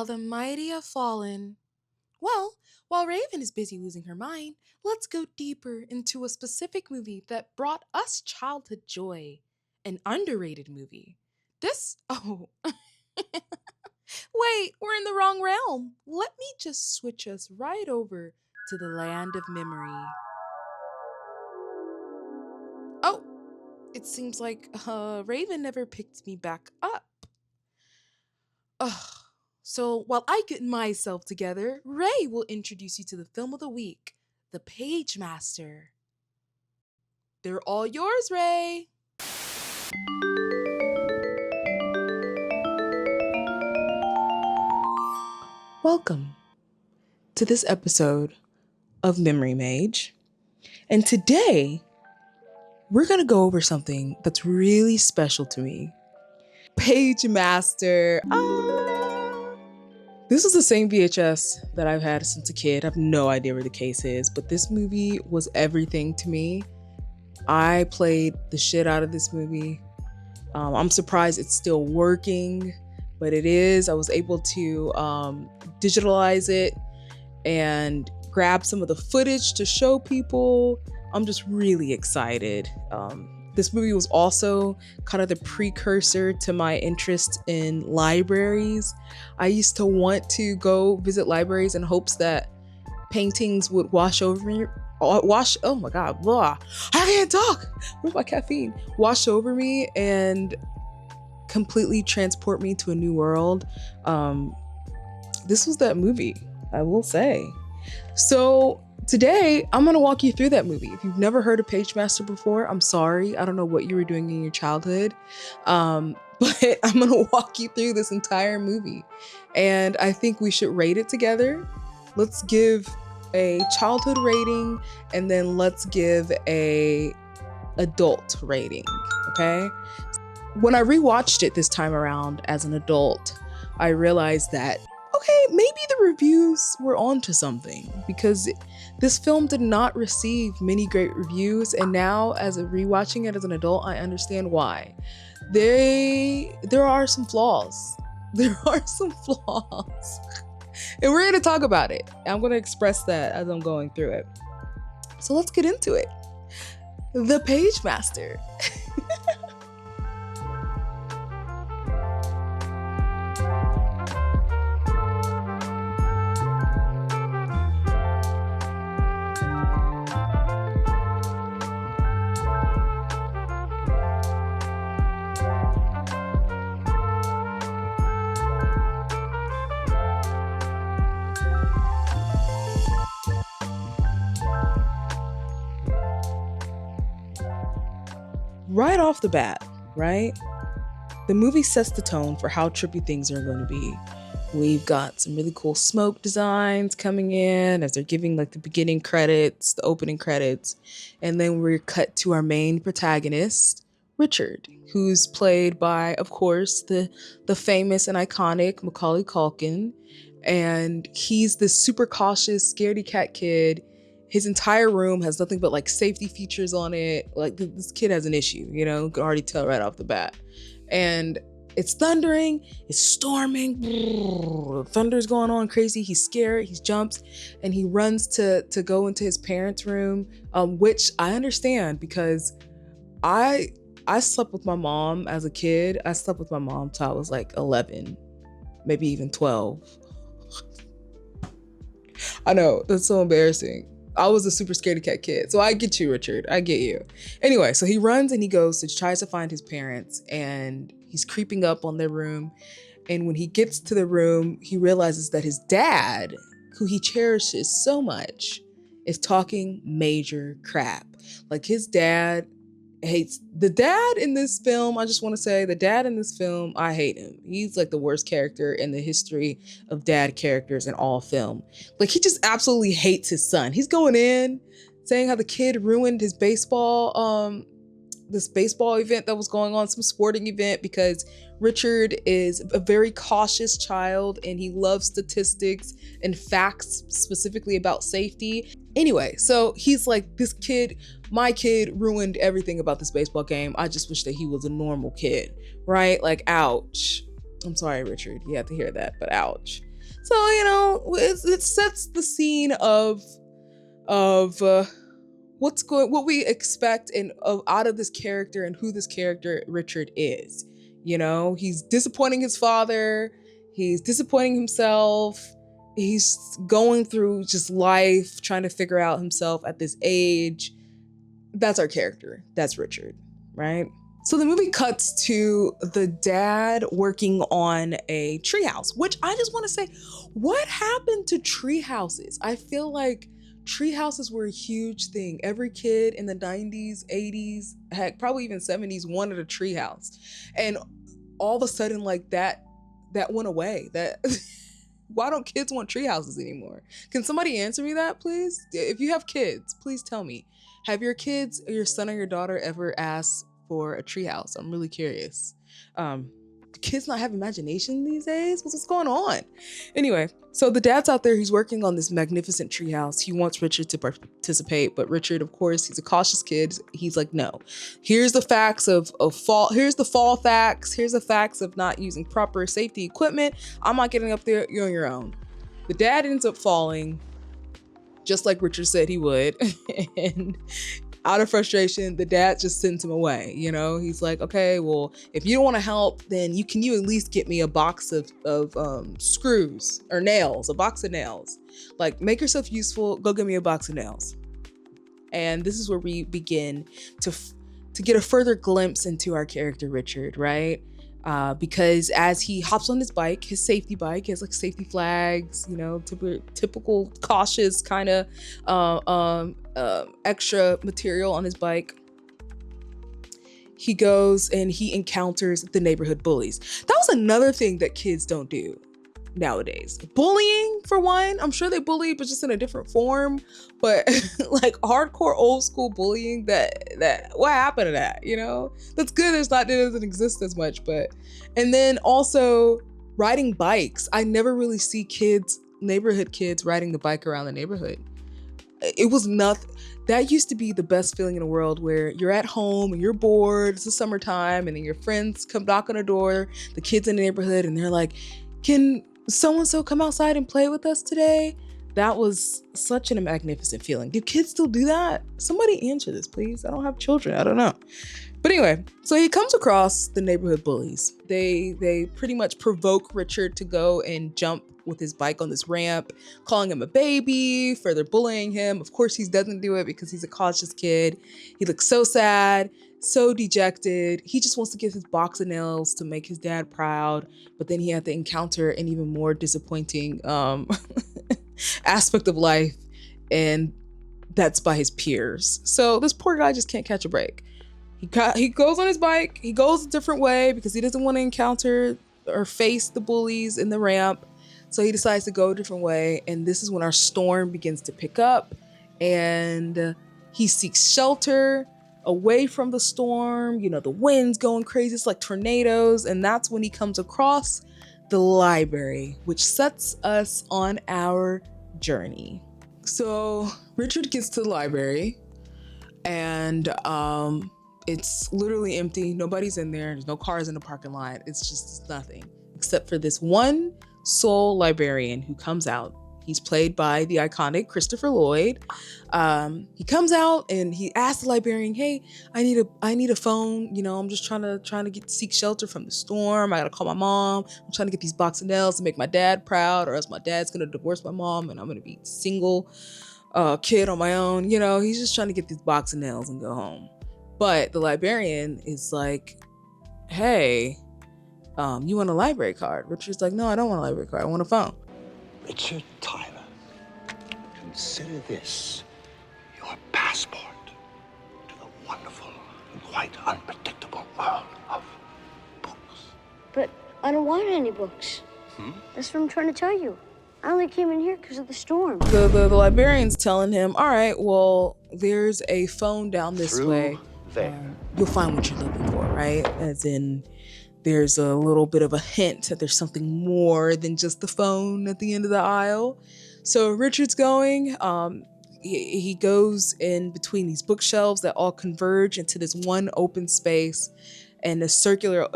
how the mighty have fallen. Well, while Raven is busy losing her mind, let's go deeper into a specific movie that brought us childhood joy. An underrated movie. Oh, wait, we're in the wrong realm. Let me just switch us right over to the land of memory. Oh, it seems like Raven never picked me back up. Ugh. So while I get myself together, Ray will introduce you to the film of the week, The Pagemaster. They're all yours, Ray. Welcome to this episode of Memory Mage. And today, we're going to go over something that's really special to me. Pagemaster. This is the same VHS that I've had since a kid. I have no idea where the case is, but this movie was everything to me. I played the shit out of this movie. I'm surprised it's still working, but it is. I was able to digitalize it and grab some of the footage to show people. I'm just really excited. This movie was also kind of the precursor to my interest in libraries. I used to want to go visit libraries in hopes that paintings would wash over me. Oh my God, blah. I can't talk. Where's my caffeine? Wash over me and completely transport me to a new world. This was that movie, I will say. So today, I'm going to walk you through that movie. If you've never heard of Pagemaster before, I'm sorry. I don't know what you were doing in your childhood, but I'm going to walk you through this entire movie. And I think we should rate it together. Let's give a childhood rating, and then let's give a adult rating, okay? When I rewatched it this time around as an adult, I realized that okay, maybe the reviews were onto something, because this film did not receive many great reviews, and now as a rewatching it as an adult, I understand why. There are some flaws. There are some flaws. And we're going to talk about it. I'm going to express that as I'm going through it. So let's get into it. The Pagemaster. Right off the bat, right? The movie sets the tone for how trippy things are going to be. We've got some really cool smoke designs coming in as they're giving like the beginning credits, the opening credits. And then we're cut to our main protagonist, Richard, who's played by, of course, the famous and iconic Macaulay Culkin. And he's this super cautious, scaredy cat kid. His entire room has nothing but like safety features on it. Like this kid has an issue, you know, you can already tell right off the bat. And it's thundering, it's storming, thunder's going on crazy. He's scared, he jumps, and he runs to go into his parents' room, which I understand because I slept with my mom as a kid. I slept with my mom till I was like 11, maybe even 12. I know, that's so embarrassing. I was a super scaredy cat kid. So I get you, Richard. I get you. Anyway, so he runs and he goes to tries to find his parents, and he's creeping up on their room. And when he gets to the room, he realizes that his dad, who he cherishes so much, is talking major crap. Like his dad hates the dad in this film. I just want to say the dad in this film, I hate him. He's like the worst character in the history of dad characters in all film. Like he just absolutely hates his son. He's going in saying how the kid ruined his this baseball event that was going on, some sporting event, because Richard is a very cautious child and he loves statistics and facts specifically about safety. Anyway, so he's like, this kid, my kid ruined everything about this baseball game. I just wish that he was a normal kid, right? Like, ouch. I'm sorry, Richard, you have to hear that, but ouch. So, it sets the scene of what we expect out of this character and who this character Richard is. He's disappointing his father, he's disappointing himself, he's going through just life trying to figure out himself at this age. That's our character. That's Richard, right? So the movie cuts to the dad working on a treehouse, which I just want to say, what happened to treehouses? I feel like treehouses were a huge thing. Every kid in the 90s, 80s, heck, probably even 70s wanted a treehouse. And all of a sudden, like that went away. Why don't kids want treehouses anymore? Can somebody answer me that, please? If you have kids, please tell me. Have your kids, or your son or your daughter, ever asked for a treehouse? I'm really curious. Do kids not have imagination these days? What's going on? Anyway, so the dad's out there. He's working on this magnificent treehouse. He wants Richard to participate, but Richard, of course, he's a cautious kid. He's like, no. Here's the facts of fall. Here's the fall facts. Here's the facts of not using proper safety equipment. I'm not getting up there. You're on your own. The dad ends up falling, just like Richard said he would. And out of frustration, the dad just sends him away. He's like, okay, well, if you don't want to help, then you at least get me a box of screws or nails, a box of nails. Like, make yourself useful. Go get me a box of nails. And this is where we begin to get a further glimpse into our character, Richard, right? Because as he hops on his bike, his safety bike, he has like safety flags, typical cautious kind of extra material on his bike. He goes and he encounters the neighborhood bullies. That was another thing that kids don't do nowadays. Bullying, for one. I'm sure they bully, but just in a different form. But like hardcore old school bullying, that what happened to that? That's good. It doesn't exist as much. And then also riding bikes. I never really see neighborhood kids riding the bike around the neighborhood. It was nothing. That used to be the best feeling in the world, where you're at home and you're bored. It's the summertime, and then your friends come knock on the door, the kids in the neighborhood, and they're like, "Can so-and-so come outside and play with us today?" That was such a magnificent feeling. Do kids still do that? Somebody answer this, please. I don't have children. I don't know. But anyway, so he comes across the neighborhood bullies. They pretty much provoke Richard to go and jump with his bike on this ramp, calling him a baby, further bullying him. Of course, he doesn't do it because he's a cautious kid. He looks so sad, so dejected. He just wants to get his box of nails to make his dad proud. But then he had to encounter an even more disappointing aspect of life, and that's by his peers. So this poor guy just can't catch a break. He goes on his bike. He goes a different way because he doesn't want to encounter or face the bullies in the ramp. So he decides to go a different way. And this is when our storm begins to pick up, and he seeks shelter away from the storm. The wind's going crazy. It's like tornadoes. And that's when he comes across the library, which sets us on our journey. So Richard gets to the library, and it's literally empty. Nobody's in there. There's no cars in the parking lot. It's just nothing except for this one sole librarian who comes out. He's played by the iconic Christopher Lloyd. He comes out and he asks the librarian, "Hey, I need a phone. I'm just trying to seek shelter from the storm. I gotta call my mom. I'm trying to get these box of nails to make my dad proud, or else my dad's gonna divorce my mom and I'm gonna be single kid on my own." He's just trying to get these box of nails and go home. But the librarian is like, "Hey, you want a library card?" Richard's like, "No, I don't want a library card. I want a phone." Richard Tyler, consider this your passport to the wonderful and quite unpredictable world of books. But I don't want any books. That's what I'm trying to tell you. I only came in here because of the storm. The librarian's telling him, "All right, well, there's a phone down this way. There. You'll find what you're looking for," right? As in, there's a little bit of a hint that there's something more than just the phone at the end of the aisle. So Richard's going. He goes in between these bookshelves that all converge into this one open space, and a circular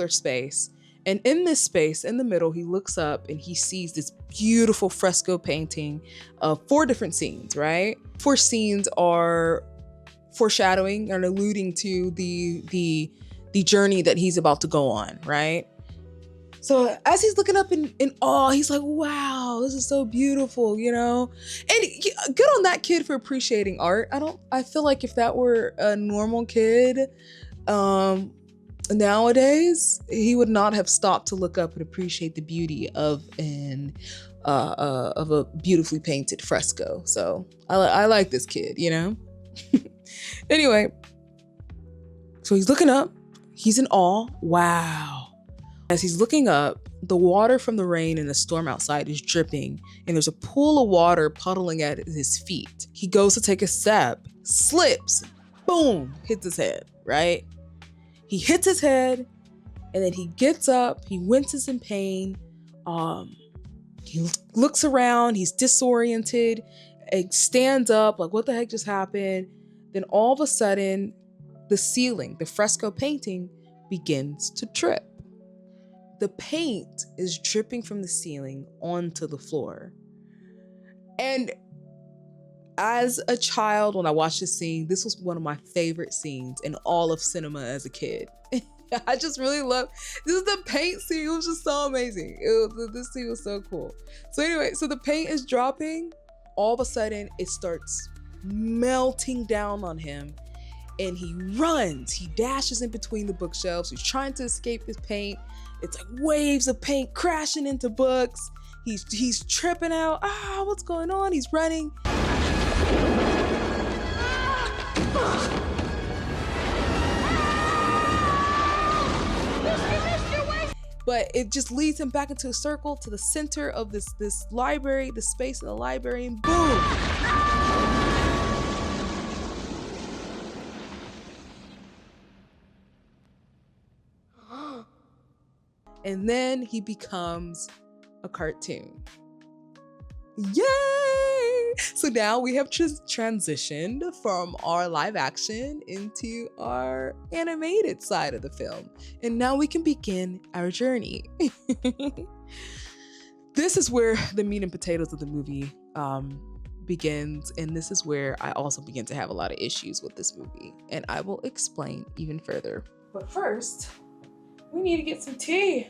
space. And in this space, in the middle, he looks up and he sees this beautiful fresco painting of 4 different scenes, right? 4 scenes are foreshadowing and alluding to the journey that he's about to go on, right? So as he's looking up in awe, he's like, wow, this is so beautiful, you know? And good on that kid for appreciating art. I feel like if that were a normal kid, nowadays, he would not have stopped to look up and appreciate the beauty of a beautifully painted fresco. So I like this kid, you know? Anyway, so he's looking up, he's in awe, wow. As he's looking up, the water from the rain and the storm outside is dripping, and there's a pool of water puddling at his feet. He goes to take a step, slips, boom, hits his head, right? He hits his head, and then he gets up, he winces in pain. He looks around, he's disoriented, and stands up, like, what the heck just happened? Then all of a sudden, the ceiling, the fresco painting, begins to drip. The paint is dripping from the ceiling onto the floor. And as a child, when I watched this scene, this was one of my favorite scenes in all of cinema as a kid. I just really love, this is the paint scene. It was just so amazing. This scene was so cool. So anyway, so the paint is dropping. All of a sudden, it starts melting down on him. And he runs, he dashes in between the bookshelves. He's trying to escape this paint. It's like waves of paint crashing into books. He's tripping out. Ah, what's going on? He's running. But it just leads him back into a circle to the center of this library, the space in the library, and boom. And then he becomes a cartoon. Yay! So now we have transitioned from our live action into our animated side of the film. And now we can begin our journey. This is where the meat and potatoes of the movie begins. And this is where I also begin to have a lot of issues with this movie. And I will explain even further. But first, we need to get some tea.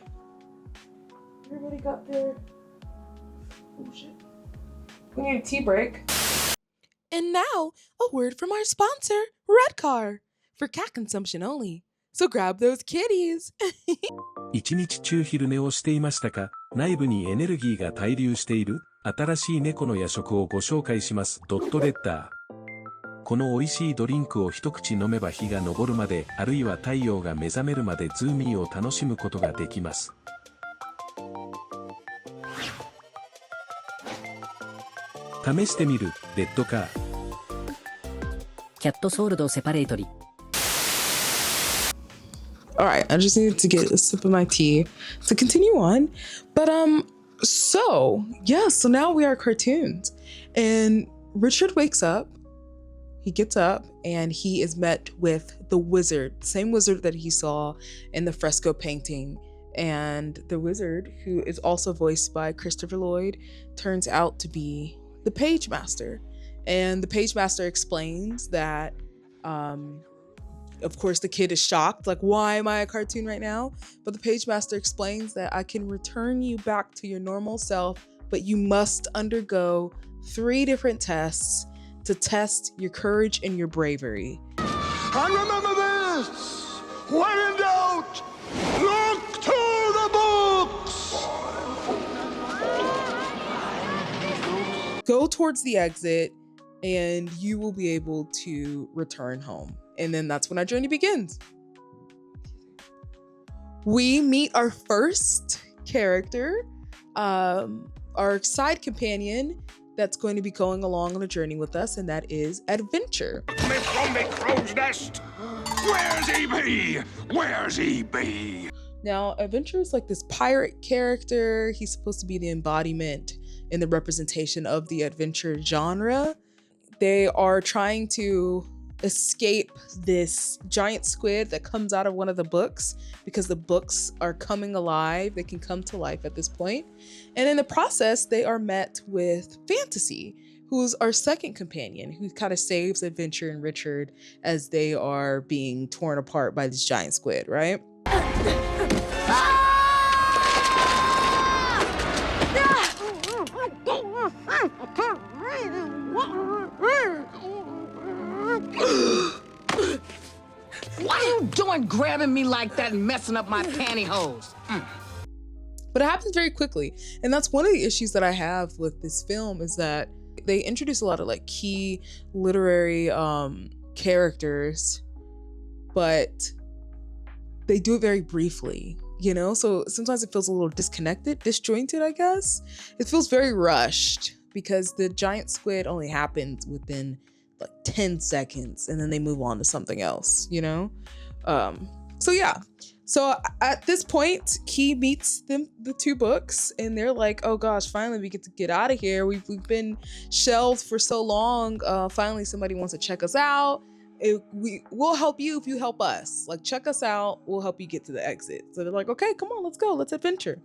Everybody got their... Oh shit. We need a tea break. And now, a word from our sponsor, Redcar. For cat consumption only. So grab those kitties. 一日中昼寝をしていましたか？内部にエネルギーが滞留している新しい猫の夜食をご紹介します。レッダー。この美味しいドリンクを一口飲めば日が昇るまで、あるいは太陽が目覚めるまでズーミーを楽しむことができます。試してみる、レッドカー。キャットソールドセパレートリ。All right, I just needed to get a sip of my tea to continue on. But so now we are cartoons. And Richard wakes up, he gets up, and he is met with the wizard, the same wizard that he saw in the fresco painting. And the wizard, who is also voiced by Christopher Lloyd, turns out to be the Pagemaster. And the Pagemaster explains that of course, the kid is shocked, like, why am I a cartoon right now? But the Pagemaster explains that I can return you back to your normal self, but you must undergo 3 different tests to test your courage and your bravery. And remember this, when in doubt, look to the books! Go towards the exit, and you will be able to return home. And then that's when our journey begins. We meet our first character, our side companion that's going to be going along on the journey with us, and that is Adventure. Me from the crow's nest! Where's he be? Where's he be? Now, Adventure is like this pirate character. He's supposed to be the embodiment and the representation of the adventure genre. They are trying to escape this giant squid that comes out of one of the books, because the books are coming alive. They can come to life at this point. And in the process, they are met with Fantasy, who's our second companion, who kind of saves Adventure and Richard as they are being torn apart by this giant squid, right? What are you doing grabbing me like that and messing up my pantyhose? But it happens very quickly. And that's one of the issues that I have with this film, is that they introduce a lot of like key literary characters, but they do it very briefly, you know? So sometimes it feels a little disjointed, I guess. It feels very rushed because the giant squid only happens within like 10 seconds and then they move on to something else, you know? So yeah. So at this point, Key meets the two books and they're like, oh gosh, finally we get to get out of here. We've been shelved for so long. Finally somebody wants to check us out. We'll help you if you help us. Like, check us out. We'll help you get to the exit. So they're like, okay, come on, let's go. Let's adventure.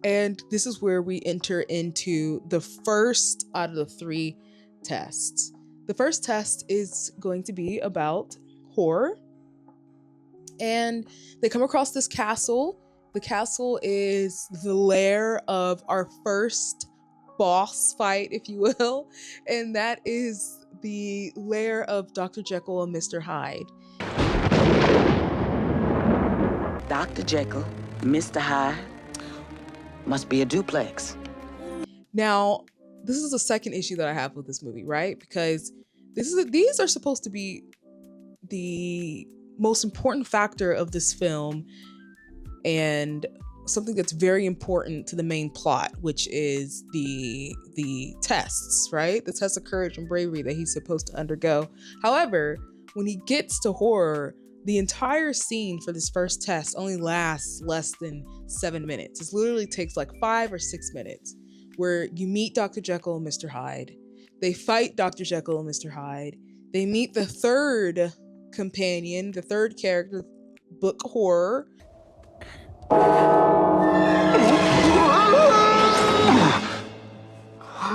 And this is where we enter into the first out of the 3 tests. The first test is going to be about horror. And they come across this castle. The castle is the lair of our first boss fight, if you will. And that is the lair of Dr. Jekyll and Mr. Hyde. Dr. Jekyll, Mr. Hyde, must be a duplex. Now, this is the second issue that I have with this movie, right? Because these are supposed to be the most important factor of this film and something that's very important to the main plot, which is the tests, right? The test of courage and bravery that he's supposed to undergo. However, when he gets to horror, the entire scene for this first test only lasts less than 7 minutes. It literally takes like 5 or 6 minutes, where you meet Dr. Jekyll and Mr. Hyde. They fight Dr. Jekyll and Mr. Hyde. They meet the third companion, the third character, book horror.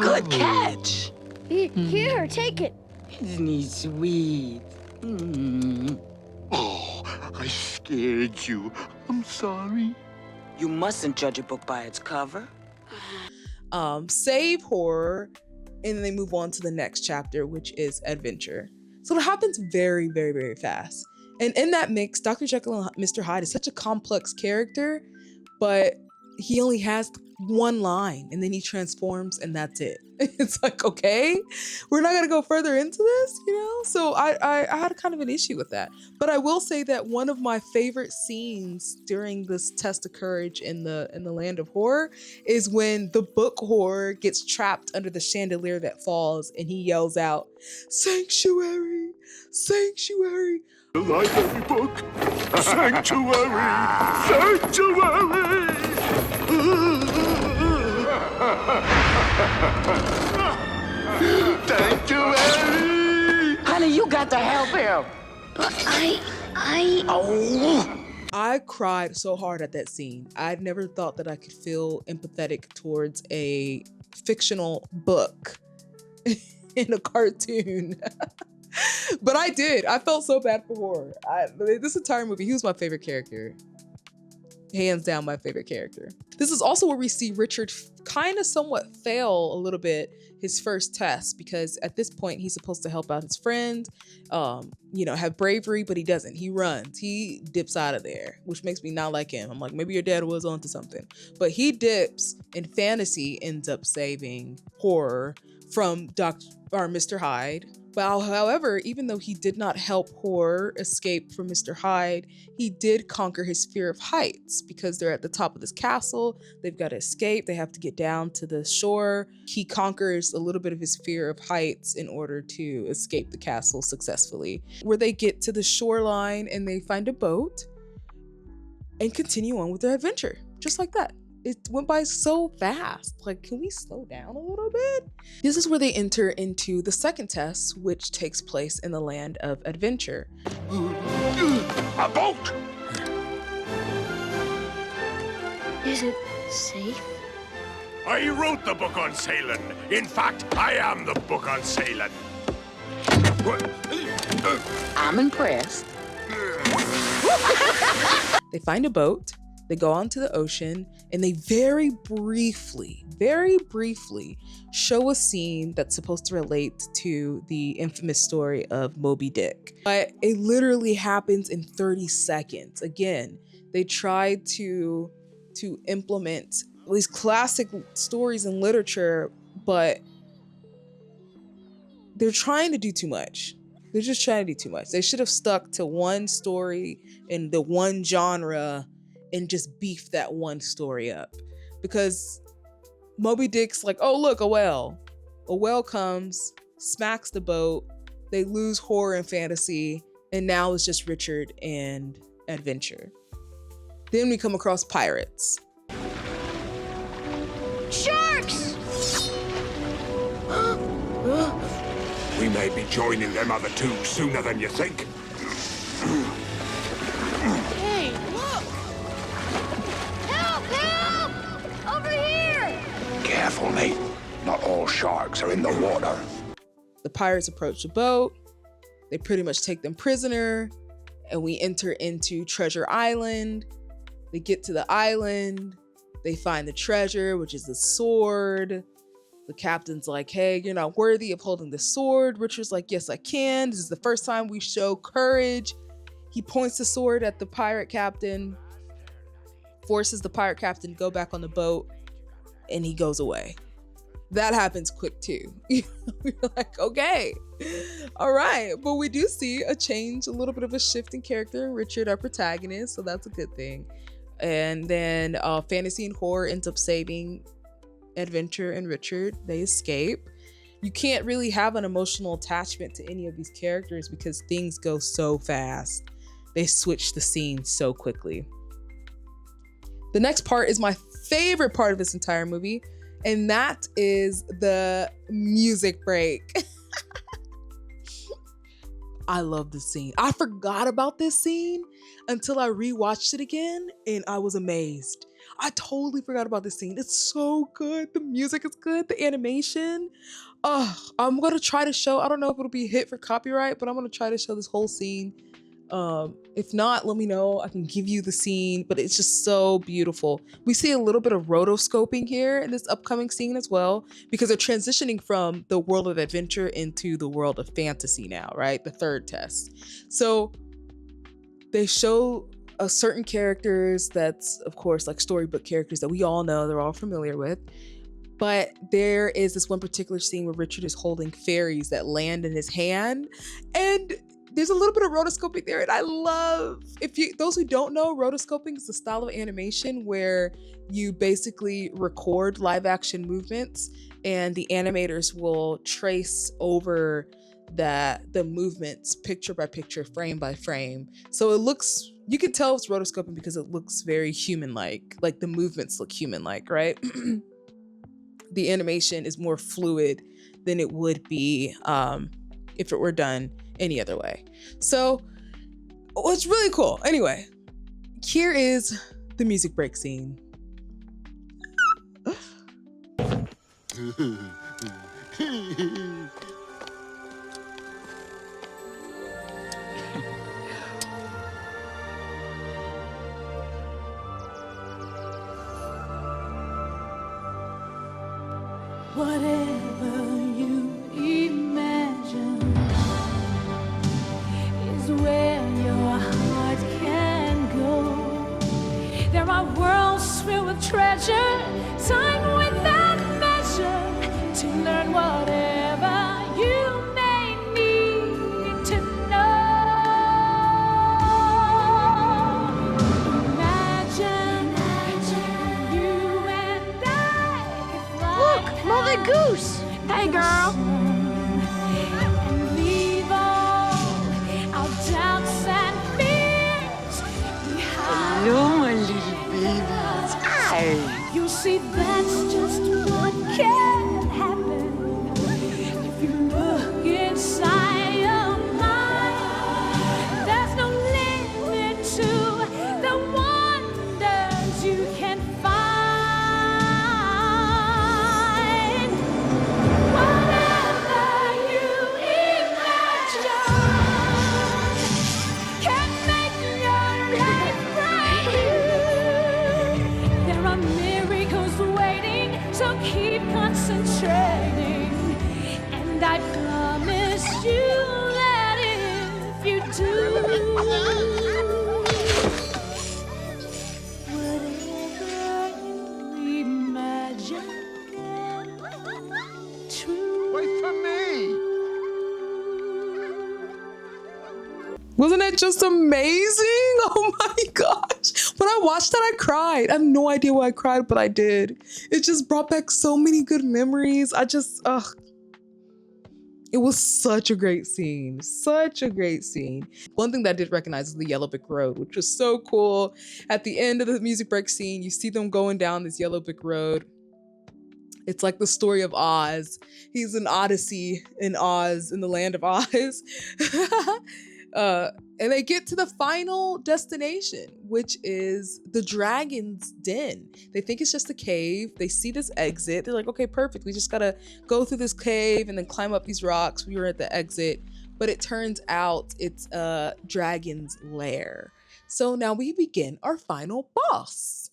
Good catch. Here, take it. Isn't he sweet? Oh, I scared you. I'm sorry. You mustn't judge a book by its cover. Save horror, and then they move on to the next chapter, which is adventure. So it happens very, very, very fast. And in that mix, Dr. Jekyll and Mr. Hyde is such a complex character, but he only has one line and then he transforms and that's it. It's like, okay, we're not gonna go further into this, you know? So I had kind of an issue with that. But I will say that one of my favorite scenes during this test of courage in the land of horror is when the book horror gets trapped under the chandelier that falls and he yells out, "Sanctuary! Sanctuary!" The library book. Sanctuary! Sanctuary! Sanctuary! Honey, you got to help him. But I cried so hard at that scene. I'd never thought that I could feel empathetic towards a fictional book in a cartoon. But I did. I felt so bad for horror. This entire movie, he was my favorite character. Hands down my favorite character. This is also where we see Richard kind of somewhat fail a little bit his first test, because at this point he's supposed to help out his friend, have bravery, but he doesn't. He runs. He dips out of there, which makes me not like him. I'm like, maybe your dad was onto something. But he dips, and Fantasy ends up saving horror from Mr. Hyde. But however, even though he did not help horror escape from Mr. Hyde, he did conquer his fear of heights, because they're at the top of this castle. They've got to escape. They have to get down to the shore. He conquers a little bit of his fear of heights in order to escape the castle successfully, where they get to the shoreline and they find a boat and continue on with their adventure, just like that. it went by so fast. Like, can we slow down a little bit? This is where they enter into the second test, which takes place in the land of adventure. A boat! Is it safe? I wrote the book on sailing. In fact, I am the book on sailing. I'm impressed. They find a boat, they go onto the ocean, and they very briefly show a scene that's supposed to relate to the infamous story of Moby Dick. But it literally happens in 30 seconds. Again, they tried to implement these classic stories in literature, but they're trying to do too much. They're just trying to do too much. They should have stuck to one story in the one genre and just beef that one story up. Because Moby Dick's like, oh, look, a whale. A whale comes, smacks the boat. They lose horror and fantasy. And now it's just Richard and adventure. Then we come across pirates. Sharks! We may be joining them other two sooner than you think. Hey, look! Help! Help! Over here! Careful, Nate. Not all sharks are in the water. The pirates approach the boat. They pretty much take them prisoner. And we enter into Treasure Island. They get to the island. They find the treasure, which is the sword. The captain's like, hey, you're not worthy of holding the sword. Richard's like, yes, I can. This is the first time we show courage. He points the sword at the pirate captain, forces the pirate captain to go back on the boat, and he goes away. That happens quick too. We're like, okay, all right. But we do see a change, a little bit of a shift in character in Richard, our protagonist. So that's a good thing. And then fantasy and horror ends up saving Adventure and Richard. They escape. You can't really have an emotional attachment to any of these characters because things go so fast. They switch the scene so quickly. The next part is my favorite part of this entire movie, and that is the music break. I love this scene. I forgot about this scene until I rewatched it again, and I was amazed. I totally forgot about this scene. It's so good. The music is good. The animation. I'm going to try to show, I don't know if it'll be a hit for copyright, but I'm going to try to show this whole scene. If not, let me know. I can give you the scene, but it's just so beautiful. We see a little bit of rotoscoping here in this upcoming scene as well, because they're transitioning from the world of adventure into the world of fantasy now, right? The third test. So they show certain characters that's, of course, like storybook characters that we all know, they're all familiar with. But there is this one particular scene where Richard is holding fairies that land in his hand, and there's a little bit of rotoscoping there, and I love, those who don't know, rotoscoping is the style of animation where you basically record live action movements and the animators will trace over the movements picture by picture, frame by frame. So it looks, you can tell it's rotoscoping because it looks very human-like, like the movements look human-like, right? The animation is more fluid than it would be if it were done any other way. So it's really cool. Anyway, here is the music break scene. Whatever you imagine is where your heart can go. There are worlds filled with treasure, time without measure, to learn whatever you may need to know. Imagine you and I could fly. Look, Mother Goose! Hey, girl. And leave all our doubts and fears behind. Hello, my little babies. Hi. You See, that's just what can happen if you look inside your mind. There's no limit to the wonders you can find. Whatever you imagine can make your life bright. There are miracles waiting, so keep concentrating. And I promise you that if you do, whatever you imagine can true. Wait for me! Wasn't that just amazing? Oh my gosh. When I watched that, I cried. I have no idea why I cried, but I did. It just brought back so many good memories. It was such a great scene. Such a great scene. One thing that I did recognize is the Yellow Brick Road, which was so cool. At the end of the music break scene, you see them going down this Yellow Brick Road. It's like the story of Oz. He's an Odyssey in Oz, in the land of Oz. And they get to the final destination, which is the dragon's den. They think it's just a cave. They see this exit. They're like, okay, perfect. We just gotta go through this cave and then climb up these rocks. We were at the exit. But it turns out it's a dragon's lair. So now we begin our final boss.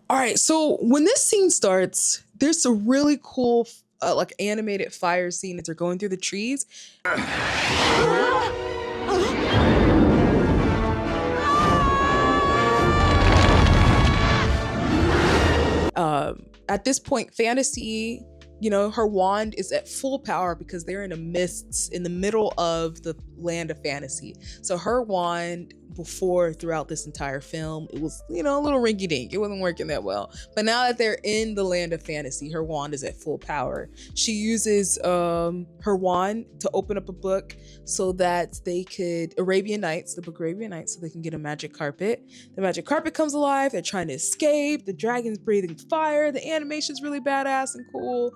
All right, so when this scene starts, there's a really cool like animated fire scene as they're going through the trees. At this point, Fantasy, you know, her wand is at full power because they're in the mists in the middle of the land of fantasy. So her wand throughout this entire film, it was, you know, a little rinky dink. It wasn't working that well. But now that they're in the land of fantasy, her wand is at full power. She uses her wand to open up a book so that they could, Arabian Nights, the book Arabian Nights, so they can get a magic carpet. The magic carpet comes alive. They're trying to escape. The dragon's breathing fire. The animation's really badass and cool.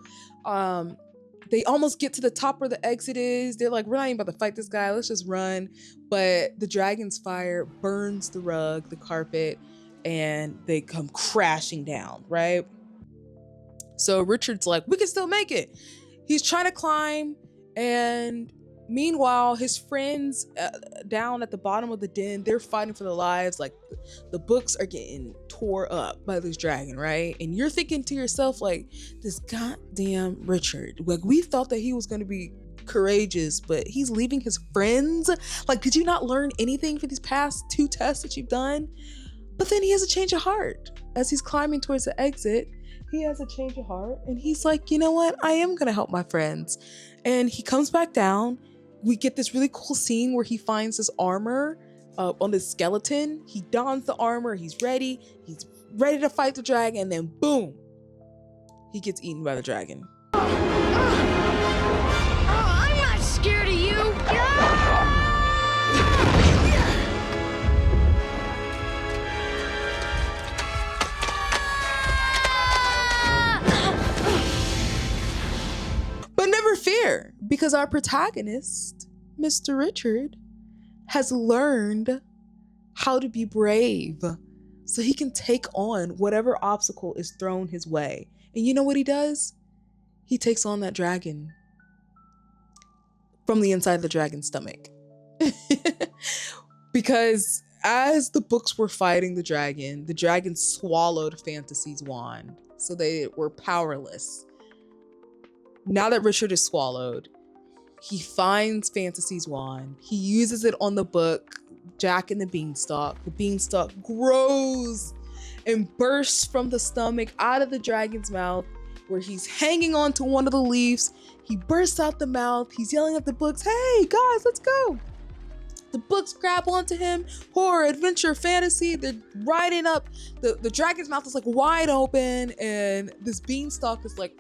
They almost get to the top where the exit is. They're like, we're not even about to fight this guy. Let's just run. But the dragon's fire burns the rug, the carpet, and they come crashing down, right? So Richard's like, we can still make it. He's trying to climb. And meanwhile, his friends down at the bottom of the den, they're fighting for their lives. Like the books are getting tore up by this dragon, right? And you're thinking to yourself, like, this goddamn Richard, like we thought that he was going to be courageous, but he's leaving his friends. Like, did you not learn anything for these past 2 tests that you've done? But then he has a change of heart as he's climbing towards the exit. He has a change of heart and he's like, you know what? I am going to help my friends. And he comes back down. We get this really cool scene where he finds his armor on this skeleton. He dons the armor. He's ready to fight the dragon. And then boom, he gets eaten by the dragon. I'm not scared of you. But never fear, because our protagonist, Mr. Richard, has learned how to be brave so he can take on whatever obstacle is thrown his way. And you know what he does? He takes on that dragon from the inside of the dragon's stomach. Because as the books were fighting the dragon swallowed Fantasy's wand, so they were powerless. Now that Richard is swallowed, he finds Fantasy's wand. He uses it on the book, Jack and the Beanstalk. The beanstalk grows and bursts from the stomach out of the dragon's mouth, where he's hanging onto one of the leaves. He bursts out the mouth. He's yelling at the books, hey guys, let's go. The books grab onto him. Horror, adventure, fantasy. They're riding up. The dragon's mouth is like wide open, and this beanstalk is like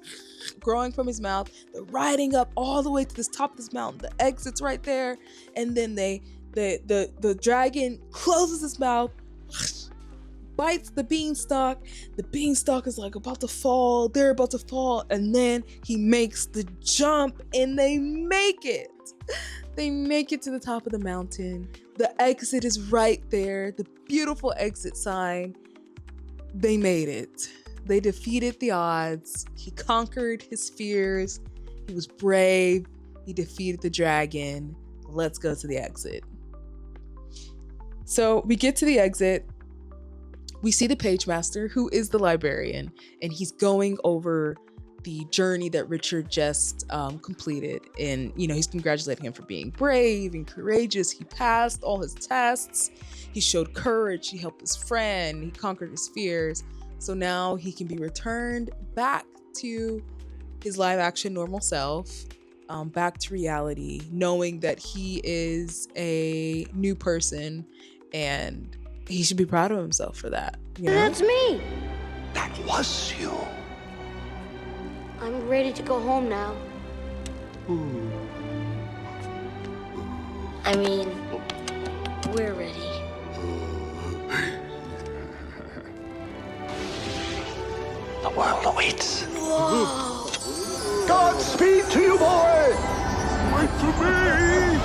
growing from his mouth. They're riding up all the way to this top of this mountain. The exit's right there, and then the dragon closes his mouth, bites the beanstalk. The beanstalk is like about to fall. They're about to fall. And then he makes the jump and they make it. They make it to the top of the mountain. The exit is right there. The beautiful exit sign. They made it. They defeated the odds. He conquered his fears. He was brave. He defeated the dragon. Let's go to the exit. So we get to the exit. We see the Pagemaster, who is the librarian, and he's going over the journey that Richard just completed. And, you know, he's congratulating him for being brave and courageous. He passed all his tests. He showed courage. He helped his friend. He conquered his fears. So now he can be returned back to his live action normal self, back to reality, knowing that he is a new person and he should be proud of himself for that. You know? That's me. That was you. I'm ready to go home now. I mean, we're ready. The world awaits. Whoa! Godspeed to you, boy! Wait for me!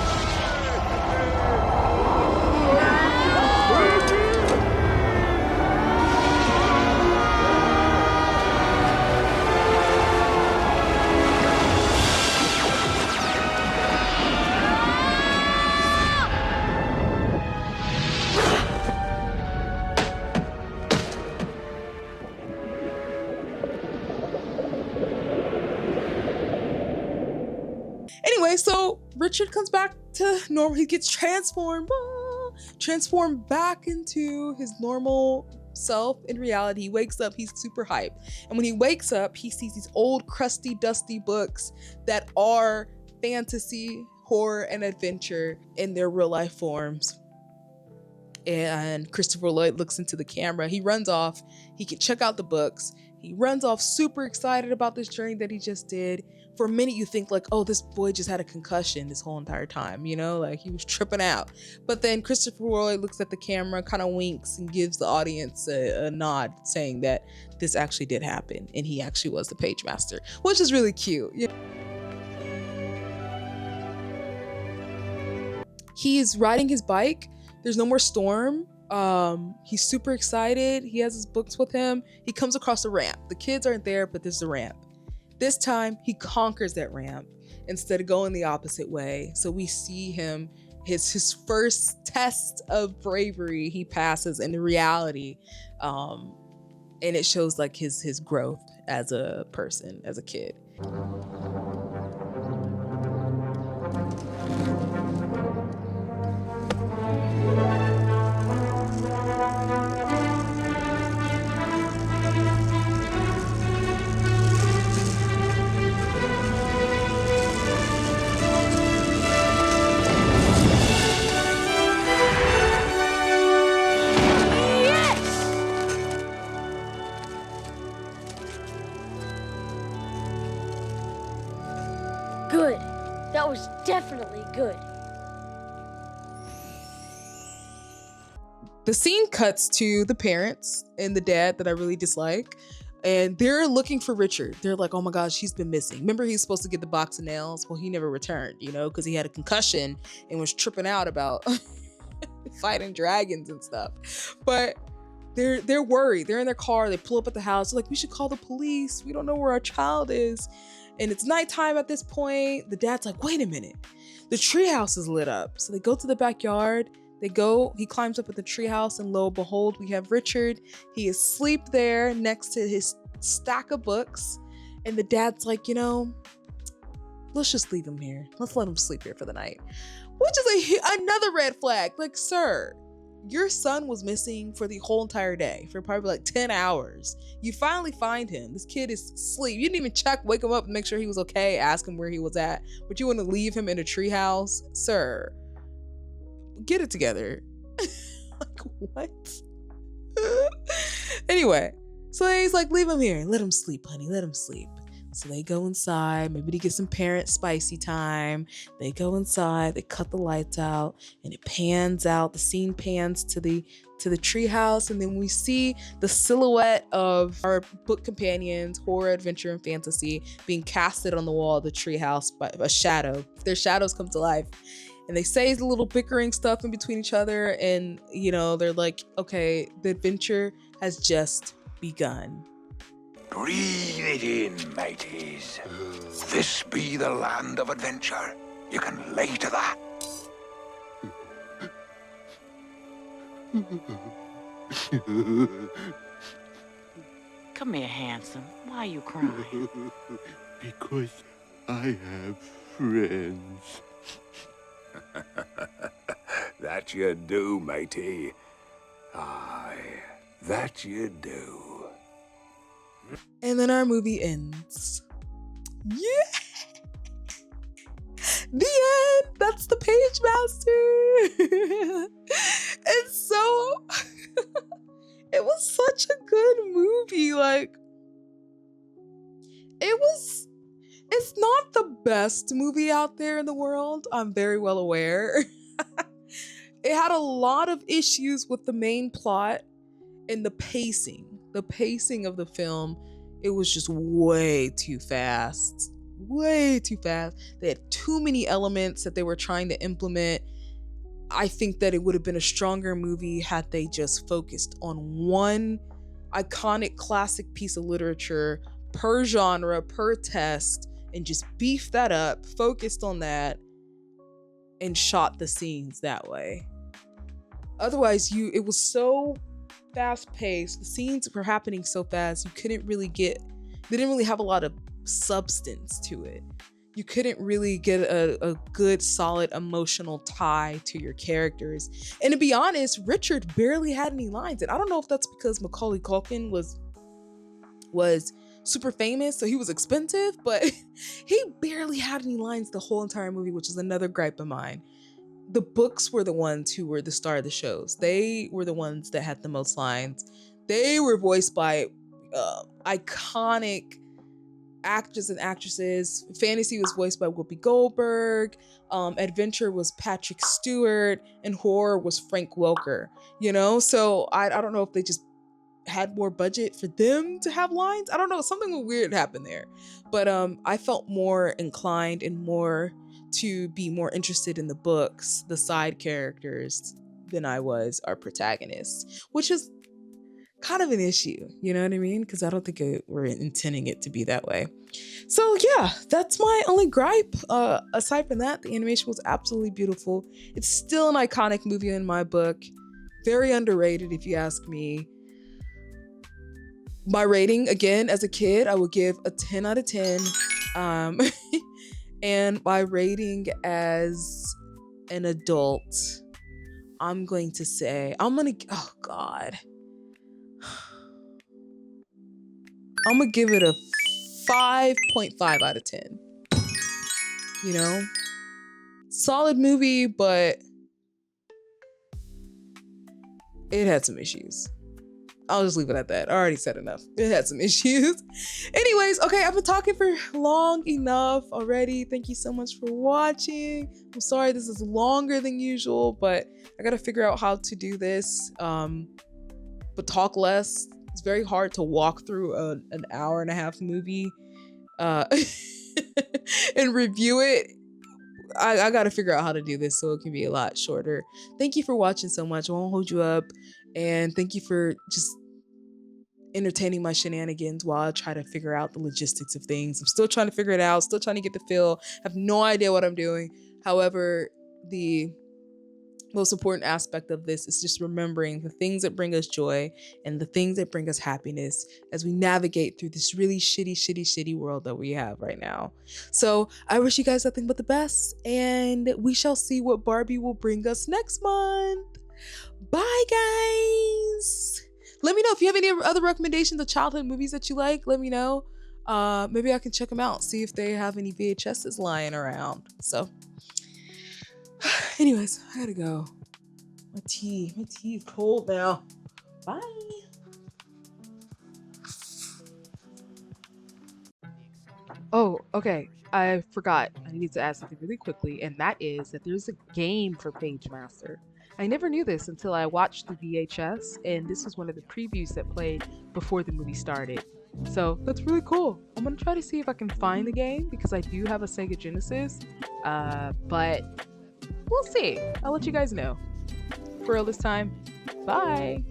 Anyway, so Richard comes back to normal. He gets transformed back into his normal self in reality. He wakes up, he's super hyped. And when he wakes up, he sees these old, crusty, dusty books that are fantasy, horror, and adventure in their real life forms. And Christopher Lloyd looks into the camera. He runs off. He can check out the books. He runs off super excited about this journey that he just did. For a minute, you think like, oh, this boy just had a concussion this whole entire time, you know, like he was tripping out. But then Christopher Lloyd looks at the camera, kind of winks and gives the audience a nod saying that this actually did happen. And he actually was the Pagemaster, which is really cute. You know? He's riding his bike. There's no more storm. He's super excited. He has his books with him. He comes across a ramp. The kids aren't there, but there's a ramp. This time he conquers that ramp instead of going the opposite way. So we see him, his first test of bravery he passes in reality. And it shows like his growth as a person, as a kid. Good. That was definitely good. The scene cuts to the parents and the dad that I really dislike. And they're looking for Richard. They're like, oh my gosh, he's been missing. Remember he's supposed to get the box of nails? Well, he never returned, you know, because he had a concussion and was tripping out about fighting dragons and stuff. But they're worried. They're in their car. They pull up at the house. They're like, we should call the police. We don't know where our child is. And it's nighttime at this point. The dad's like, wait a minute. The treehouse is lit up. So they go to the backyard. He climbs up at the treehouse, and lo and behold, we have Richard. He is asleep there next to his stack of books. And the dad's like, you know, let's just leave him here. Let's let him sleep here for the night. Which is another red flag. Like, sir, your son was missing for the whole entire day, for probably like 10 hours. You finally find him. This kid is asleep. You didn't even check, wake him up and make sure he was okay, ask him where he was at. But you want to leave him in a treehouse? Sir, get it together. Like, what? Anyway, so he's like, leave him here. Let him sleep, honey. Let him sleep. So they go inside, maybe to get some parent spicy time. They go inside, they cut the lights out, and it pans out. The scene pans to the treehouse, and then we see the silhouette of our book companions, horror, adventure, and fantasy, being casted on the wall of the treehouse by a shadow. Their shadows come to life. And they say the little bickering stuff in between each other, and they're like, okay, the adventure has just begun. Breathe it in, mateys. This be the land of adventure. You can lay to that. Come here, handsome. Why are you crying? Because I have friends. That you do, matey. Aye, that you do. And then our movie ends. Yeah! The end! That's the Pagemaster! And so, it was such a good movie. Like, it's not the best movie out there in the world. I'm very well aware. It had a lot of issues with the main plot and the pacing. The pacing of the film, it was just way too fast. Way too fast. They had too many elements that they were trying to implement. I think that it would have been a stronger movie had they just focused on one iconic classic piece of literature per genre, per test, and just beefed that up, focused on that, and shot the scenes that way. Otherwise, it was so fast-paced. The scenes were happening so fast, they didn't really have a lot of substance to it. You couldn't really get a good, solid emotional tie to your characters. And to be honest, Richard barely had any lines. And I don't know if that's because Macaulay Culkin was super famous, so he was expensive, but he barely had any lines the whole entire movie, which is another gripe of mine. The books were the ones who were the star of the shows. They were the ones that had the most lines. They were voiced by iconic actors and actresses. Fantasy was voiced by Whoopi Goldberg. Adventure was Patrick Stewart, and horror was Frank Welker. So I don't know if they just had more budget for them to have lines. I don't know, something weird happened there. But I felt more inclined and more to be more interested in the books, the side characters, than I was our protagonists, which is kind of an issue, you know what I mean? Because I don't think we're intending it to be that way. So yeah, that's my only gripe. Aside from that, the animation was absolutely beautiful. It's still an iconic movie in my book. Very underrated, if you ask me. My rating, again, as a kid, I would give a 10 out of 10. And my rating as an adult, I'm going to say, oh God. I'm gonna give it a 5.5 out of 10. Solid movie, but it had some issues. I'll just leave it at that. I already said enough. It had some issues. Anyways, okay, I've been talking for long enough already. Thank you so much for watching. I'm sorry this is longer than usual, but I gotta figure out how to do this. But talk less. It's very hard to walk through an hour and a half movie and review it. I gotta figure out how to do this so it can be a lot shorter. Thank you for watching so much. I won't hold you up. And thank you for just entertaining my shenanigans while I try to figure out the logistics of things. I'm still trying to figure it out, still trying to get the feel. I have no idea what I'm doing. However, the most important aspect of this is just remembering the things that bring us joy and the things that bring us happiness as we navigate through this really shitty world that we have right now. So I wish you guys nothing but the best, and we shall see what Barbie will bring us next month. Bye, guys. Let me know if you have any other recommendations of childhood movies that you like. Let me know. Maybe I can check them out, see if they have any VHSs lying around. So anyways, I gotta go. My tea is cold now. Bye. Oh, okay. I forgot. I needed to ask something really quickly, and that is that there's a game for Pagemaster. I never knew this until I watched the VHS, and this was one of the previews that played before the movie started. So that's really cool. I'm gonna try to see if I can find the game because I do have a Sega Genesis, but we'll see. I'll let you guys know. For real this time, bye!